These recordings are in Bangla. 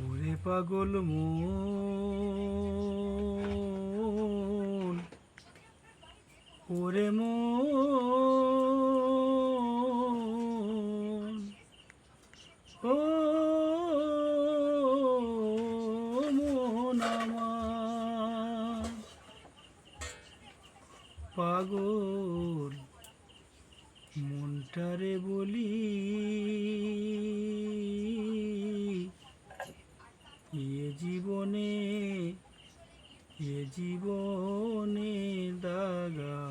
ওরে পাগল মন, ওরে মন, ও মন আমার পাগল মনটারে বলি এ জীবনে দাগা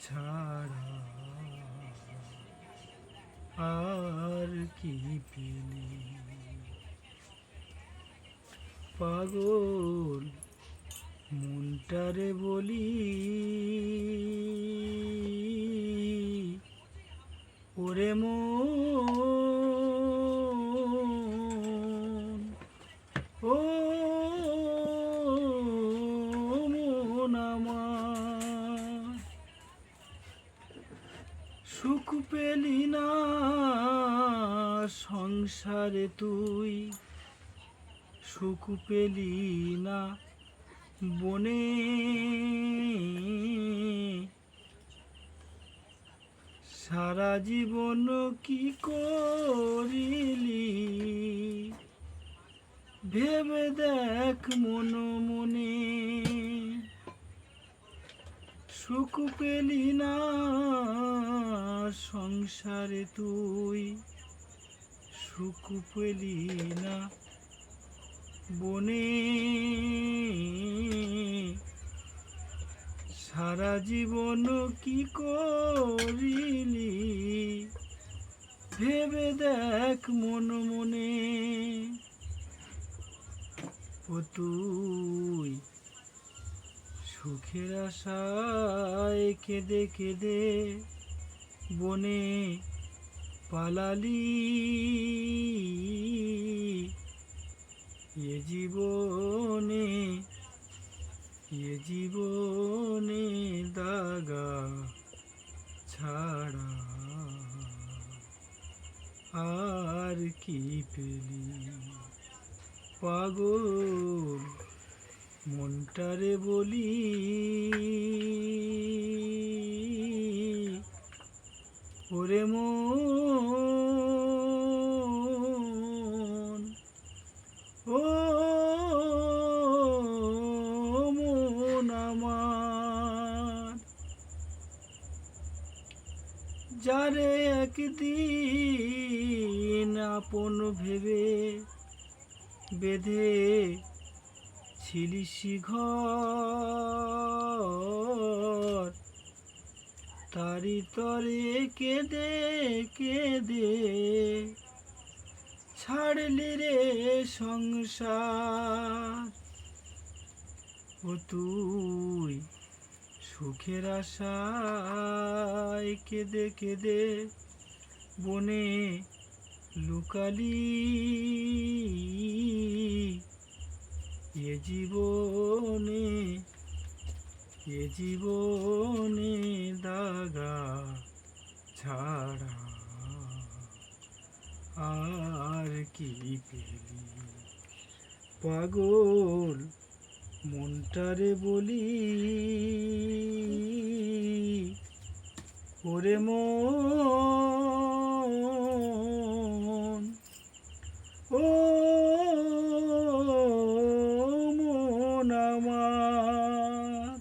ছাড়া আর কি পেলি। পাগল মনটারে বলি ওরে মন, ও মন আমার সুখ পেলি না সংসারে তুই, সুখ পেলি না বনে, সারা জীবন কি করিলি ভেবে দেখ মন মনে। সুখ পেলি না সংসারে তুই, সুখ পেলি না বনে, সারা জীবন কি করিলি ভেবে দেখ মন মনে। ও তুই সুখের আশায় কেঁদে কেঁদে বনে পালালি, এ জীবনে দাগা ছাড়া আর কি পেলি। পাগল মনটারে বলি ওরে মন, ও মন আমার যারে একদিন আপন ভেবে বেঁধে ছিলিসি ঘর, তারি তরে কেঁদে কেঁদে ছাড়লি রে সংসার। ও তুই সুখের আশায় কেঁদে কেঁদে বনে লুকালি, এ জীবনে দাগা ছাড়া আর কি পেলি। পাগল মনটারে বলি ওরে মন, ও মন আমার